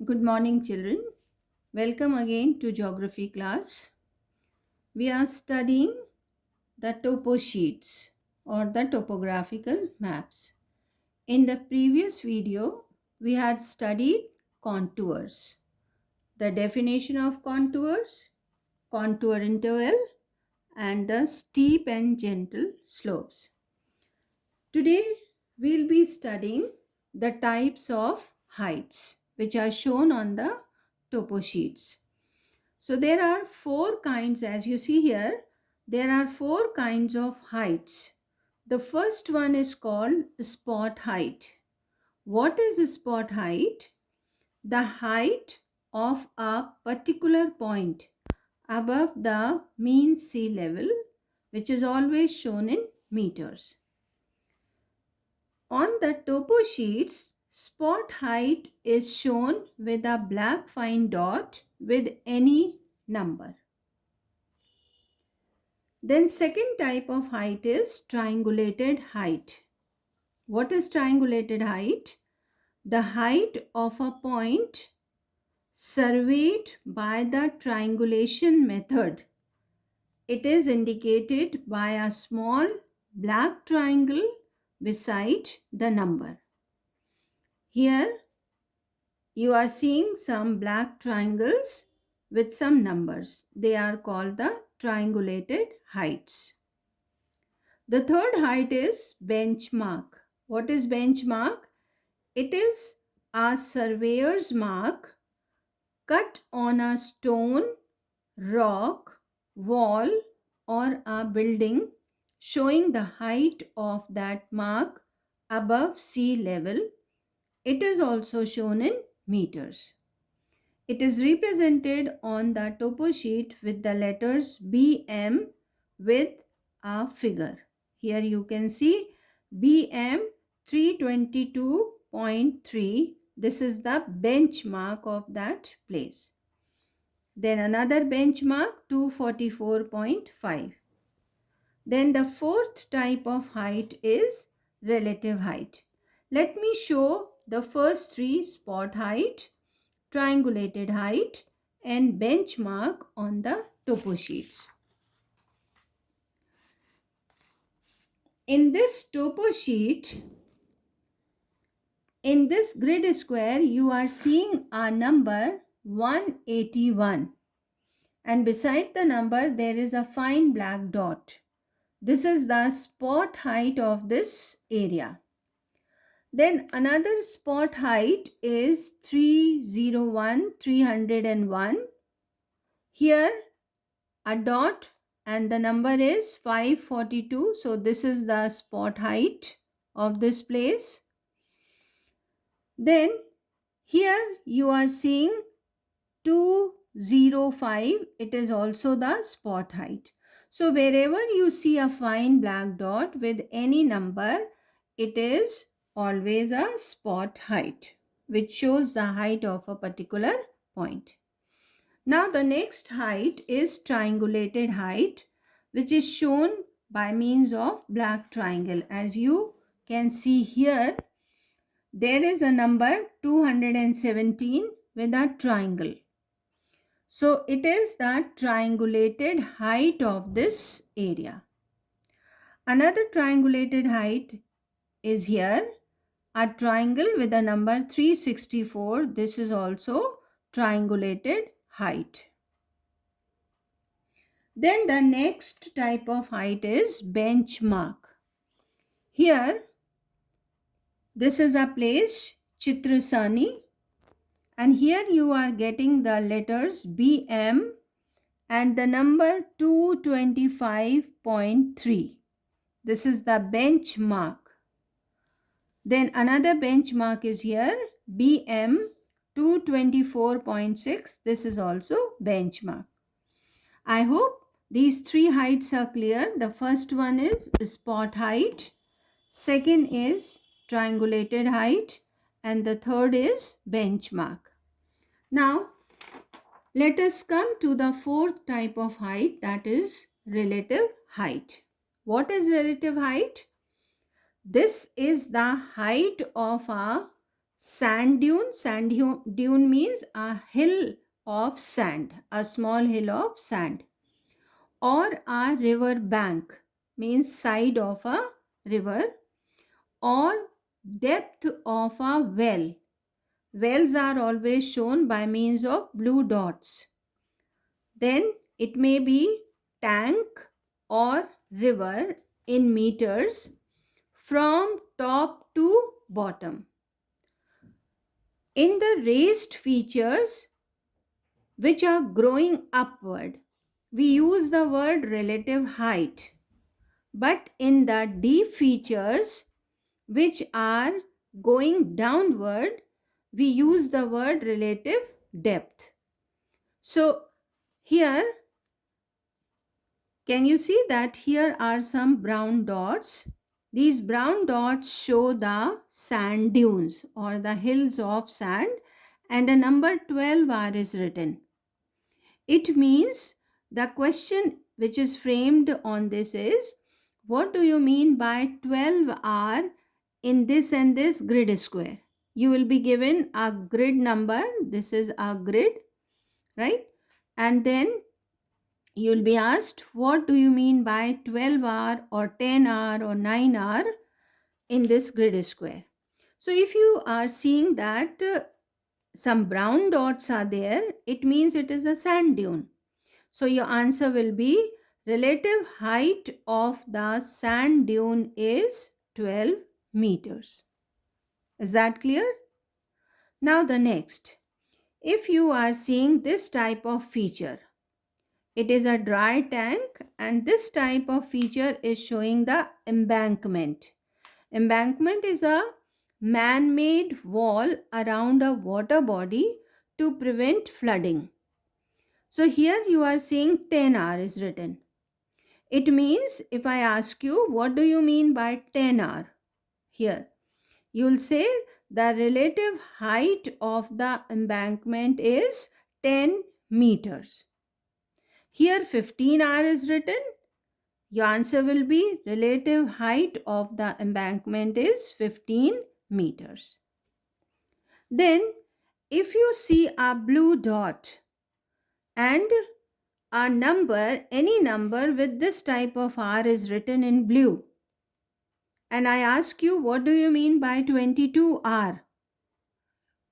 Good morning, children. Welcome again to geography class. We are studying the topo sheets or the topographical maps. In the previous video, we had studied contours, the definition of contours, contour interval, and the steep and gentle slopes. Today, we'll be studying the types of heights which are shown on the topo sheets. So there are four kinds, as you see here, there are four kinds of heights. The first one is called spot height. What is spot height? The height of a particular point above the mean sea level, which is always shown in meters. On the topo sheets, spot height is shown with a black fine dot with any number. Then second type of height is triangulated height. What is triangulated height? The height of a point surveyed by the triangulation method. It is indicated by a small black triangle beside the number. Here you are seeing some black triangles with some numbers. They are called the triangulated heights. The third height is benchmark. What is benchmark? It is a surveyor's mark cut on a stone, rock, wall, or a building showing the height of that mark above sea level. It is also shown in meters. It is represented on the topo sheet with the letters BM with a figure. Here you can see BM 322.3. This is the benchmark of that place. Then another benchmark 244.5. Then the fourth type of height is relative height. Let me show the first three: spot height, triangulated height, and benchmark on the topo sheets. In this topo sheet, in this grid square, you are seeing a number 181, and beside the number there is a fine black dot. This is the spot height of this area. Then another spot height is 301. Here a dot and the number is 542. So this is the spot height of this place. Then here you are seeing 205. It is also the spot height. So wherever you see a fine black dot with any number, it is always a spot height, which shows the height of a particular point. Now the next height is triangulated height, which is shown by means of black triangle. As you can see here, there is a number 217 with a triangle. So it is the triangulated height of this area. Another triangulated height is here, a triangle with a number 364. This is also triangulated height. Then the next type of height is benchmark. Here, this is a place, Chitrasani, and here you are getting the letters BM and the number 225.3. This is the benchmark. Then another benchmark is here, BM 224.6. This is also benchmark. I hope these three heights are clear. The first one is spot height, second is triangulated height, and the third is benchmark. Now, let us come to the fourth type of height, that is relative height. What is relative height? This is the height of a Sand dune means a hill of sand, a small hill of sand. Or a river bank means side of a river. Or depth of a well. Wells are always shown by means of blue dots. Then it may be tank or river in meters from top to bottom. In the raised features which are growing upward, we use the word relative height. But in the deep features which are going downward, we use the word relative depth. So here, can you see that here are some brown dots? These brown dots show the sand dunes or the hills of sand, and a number 12R is written. It means the question which is framed on this is, what do you mean by 12R in this and this grid square? You will be given a grid number. This is a grid, right? And then you will be asked, what do you mean by 12R or 10R or 9R in this grid square? So if you are seeing that some brown dots are there, it means it is a sand dune. So your answer will be relative height of the sand dune is 12 meters. Is that clear? Now the next. If you are seeing this type of feature, it is a dry tank, and this type of feature is showing the embankment. Embankment is a man-made wall around a water body to prevent flooding. So here you are seeing 10R is written. It means if I ask you, what do you mean by 10R? Here, you'll say the relative height of the embankment is 10 meters. Here 15R is written. Your answer will be relative height of the embankment is 15 meters. Then if you see a blue dot and a number, any number with this type of R is written in blue, and I ask you, what do you mean by 22R?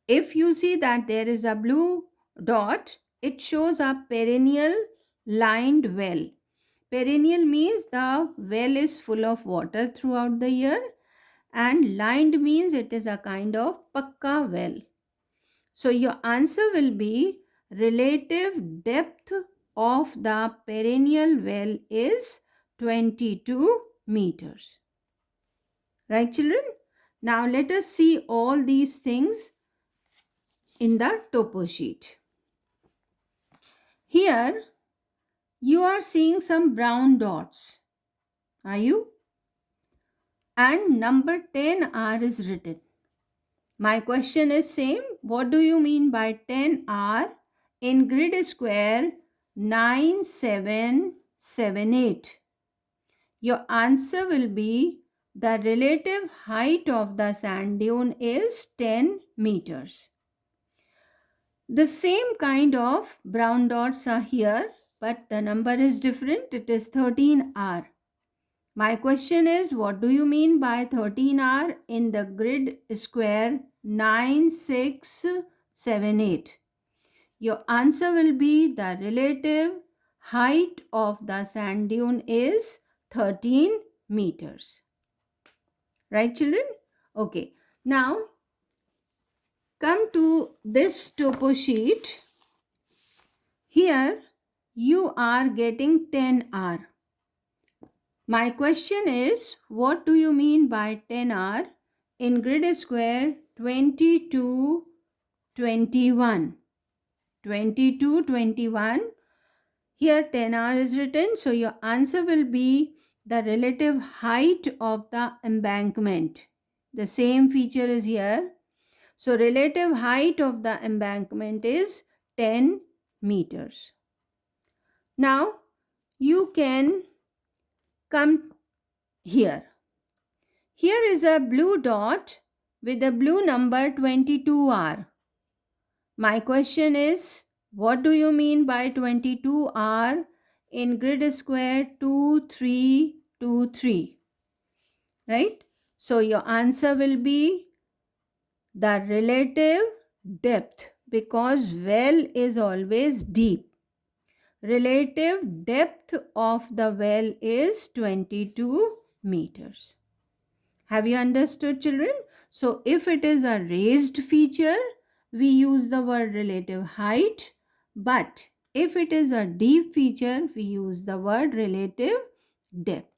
If you see that there is a blue dot, it shows a perennial lined well. Perennial means the well is full of water throughout the year, and lined means it is a kind of pakka well. So your answer will be relative depth of the perennial well is 22 meters. Right, children? Now let us see all these things in the topo sheet. Here you are seeing some brown dots. Are you? And number 10R is written. My question is same. What do you mean by 10R in grid square 9778? Your answer will be the relative height of the sand dune is 10 meters. The same kind of brown dots are here, but the number is different. It is 13R. My question is, what do you mean by 13R in the grid square 9678? Your answer will be the relative height of the sand dune is 13 meters. Right, children? Okay. Now, come to this topo sheet. Here, you are getting 10R. My question is, what do you mean by 10R in grid square 2221? 2221. Here 10R is written, so your answer will be the relative height of the embankment. The same feature is here. So relative height of the embankment is 10 meters. Now you can come here. Here is a blue dot with the blue number 22R. My question is, what do you mean by 22R in grid square 2323? Right? So your answer will be the relative depth, because well is always deep. Relative depth of the well is 22 meters. Have you understood, children? So if it is a raised feature, we use the word relative height, but if it is a deep feature, we use the word relative depth.